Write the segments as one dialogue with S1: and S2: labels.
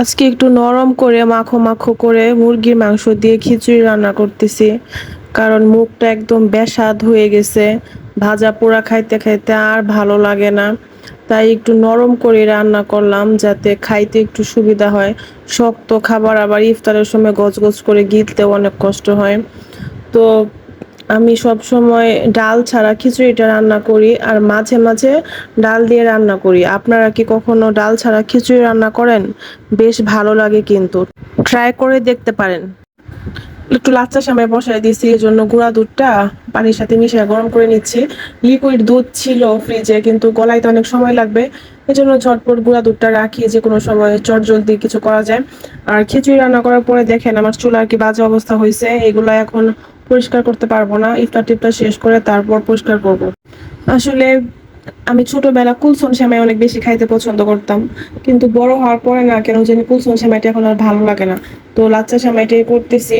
S1: আজকে একটু নরম করে মাখো মাখো করে মুরগির মাংস দিয়ে খিচুড়ি রান্না করতেছি। কারণ মুখটা একদম বেস্বাদ হয়ে গেছে, ভাজা পোড়া খাইতে খাইতে আর ভালো লাগে না। তাই একটু নরম করে রান্না করলাম যাতে খাইতে একটু সুবিধা হয়। শক্ত খাবার আবার ইফতারের সময় গজগজ করে গিলতেও অনেক কষ্ট হয়। তো আমি সব সময় ডাল ছাড়া খিচুড়িটা রান্না করি, আর মাঝে মাঝে ডাল দিয়ে রান্না করি। আপনারা কি কখনো ডাল ছাড়া খিচুড়ি রান্না করেন? বেশ ভালো লাগে, কিন্তু ট্রাই করে দেখতে পারেন। একটু লাচ্চা সেমাই বসাই দিয়েছি, এই জন্য গুঁড়া দুধটা পানির সাথে মিশিয়ে গরম করে নিচ্ছি। লিকুইড দুধ ছিল ফ্রিজে, কিন্তু গলাইতে অনেক সময় লাগবে, এই জন্য ঝটপট গুঁড়া দুধটা রাখি, যে কোনো সময় চটজলদি কিছু করা যায়। আর খিচুড়ি রান্না করার পরে দেখেন আমার চুলার কি বাজে অবস্থা হয়েছে। এগুলো এখন পরিষ্কার করতে পারবো না, ইফতার টিফতার শেষ করে তারপর পরিষ্কার করব। আসলে আমি ছোটবেলা কুলসন সেমাই অনেক বেশি খাইতে পছন্দ করতাম, কিন্তু বড় হওয়ার পরে না কেন জানি কুলসন সেমাইটা এখন আর ভালো লাগে না। তো লাচ্চা সেমাইটাই করতেছি।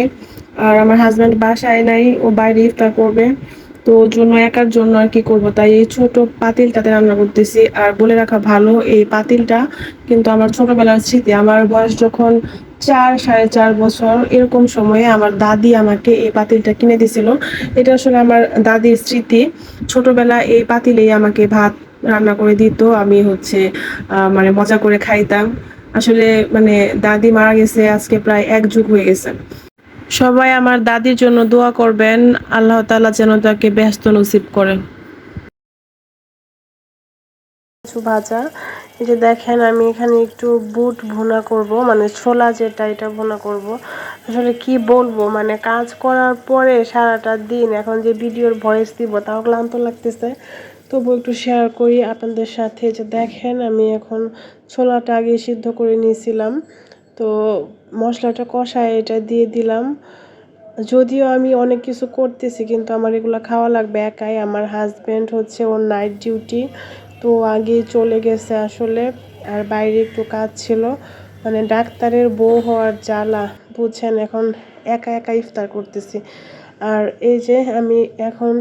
S1: আর আমার হাজব্যান্ড বাসায় নাই, ও বাইরে ইফতার করবে, তো ওর জন্য একার জন্য আর কি করবো, তাই এই ছোট পাতিলটাতে রান্না করতেছি। আর বলে রাখা ভালো, এই পাতিলটা কিন্তু আমার ছোটবেলার স্মৃতি। আমার বয়স যখন 4 সাড়ে 4 বছর এরকম সময়ে আমার দাদি আমাকে এই পাতিলটা কিনে দিছিল। এটা আসলে আমার দাদির স্মৃতি। ছোটবেলা এই পাতিলেই আমাকে ভাত রান্না করে দিত, আমি মানে মজা করে খাইতাম। আসলে মানে দাদি মারা গেছে আজকে প্রায় 1 যুগ হয়ে গেছে। সবাই আমার দাদির জন্য দোয়া করবেন, আল্লাহ তাআলা যেন তাকে ব্যস্ত নসিব করেন। কিছু ভাজা, এই যে দেখেন আমি এখানে একটু বুট ভুনা করব, মানে ছোলা যেটা, এটা ভুনা করব। আসলে কি বলবো, মানে কাজ করার পরে সারাটা দিন এখন যে ভিডিওর ভয়েস দিব তাও ক্লান্ত লাগতেছে, তবু একটু শেয়ার করি আপনাদের সাথে। যে দেখেন আমি এখন ছোলাটা আগে সিদ্ধ করে নিয়েছিলাম, তো মশলাটা কষায় এটা দিয়ে দিলাম। যদিও আমি অনেক কিছু করতেছি, কিন্তু আমার এগুলো খাওয়া লাগবে একাই। আমার হাজব্যান্ড ওর নাইট ডিউটি, তো আগেই চলে গেছে আসলে। আর বাইরে একটু কাজ ছিল, মানে ডাক্তারের বউ হওয়ার জ্বালা বুঝছেন। এখন একা একা ইফতার করতেছি। আর এই যে আমি এখন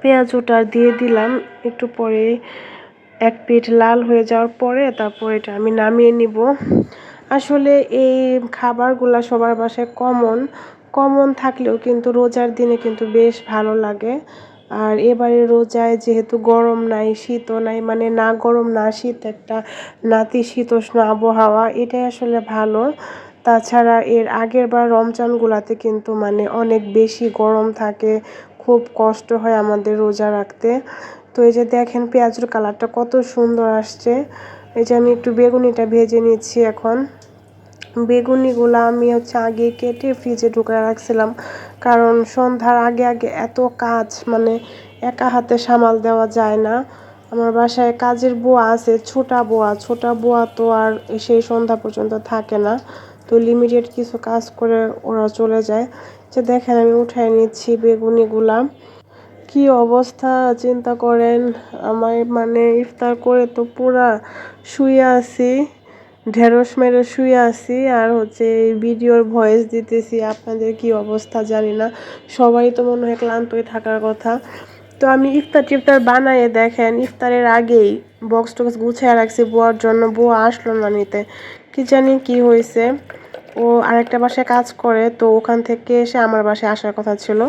S1: পেঁয়াজটা দিয়ে দিলাম, একটু পরে এক পিঠ লাল হয়ে যাওয়ার পরে তারপর এটা আমি নামিয়ে নিব। আসলে এই খাবারগুলা সবার বাসায় কমন কমন থাকলেও কিন্তু রোজার দিনে কিন্তু বেশ ভালো লাগে। আর এবারে রোজায় যেহেতু গরম নাই শীতও নাই, মানে না গরম না শীত, একটা নাতিশীতোষ্ণ আবহাওয়া, এটাই আসলে ভালো। তাছাড়া এর আগের বার রমজানগুলাতে কিন্তু মানে অনেক বেশি গরম থাকে, খুব কষ্ট হয় আমাদের রোজা রাখতে। তো এই যে দেখেন পেঁয়াজের কালারটা কত সুন্দর আসছে। এই যে আমি একটু বেগুনিটা ভেজে নিচ্ছি এখন। বেগুনিগুলো আমি আগে কেটে ফ্রিজে ঢুকায় রাখছিলাম, কারণ সন্ধ্যার আগে আগে এত কাজ, মানে একা হাতে সামাল দেওয়া যায় না। আমার বাসায় কাজের বুয়া আছে, ছোটা বুয়া তো আর সেই সন্ধ্যা পর্যন্ত থাকে না, তো লিমিটেড কিছু কাজ করে ওরা চলে যায়। যে দেখেন আমি উঠায় নিচ্ছি বেগুনিগুলা। কি অবস্থা চিন্তা করেন, আমার মানে ইফতার করে তো পুরা শুয়ে আছি, ঢেঁড়স মেরে শুয়ে আছি, আর এই ভিডিওর ভয়েস দিতেছি। আপনাদের কি অবস্থা জানি না, সবাই তো মনে হয় ক্লান্তই থাকার কথা। তো আমি ইফতার টিফতার বানাইয়ে দেখেন ইফতারের আগেই বক্স টক্স গুছিয়ে রাখছি বুয়ার জন্য। বুয়া আসলো না নিতে, কি জানি কি হয়েছে। ও আরেকটা বাসায় কাজ করে, তো ওখান থেকে এসে আমার বাসায় আসার কথা ছিল।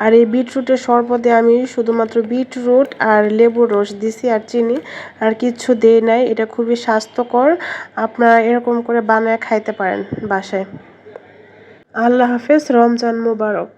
S1: আর এই বিটরুটের শরবতে আমি শুধুমাত্র বিটরুট আর লেবুর রস দিছি আর চিনি, আর কিচ্ছু দেই নাই। এটা খুবই স্বাস্থ্যকর, আপনারা এরকম করে বানায় খাইতে পারেন বাসায়। আল্লাহ হাফেজ, রমজান মোবারক।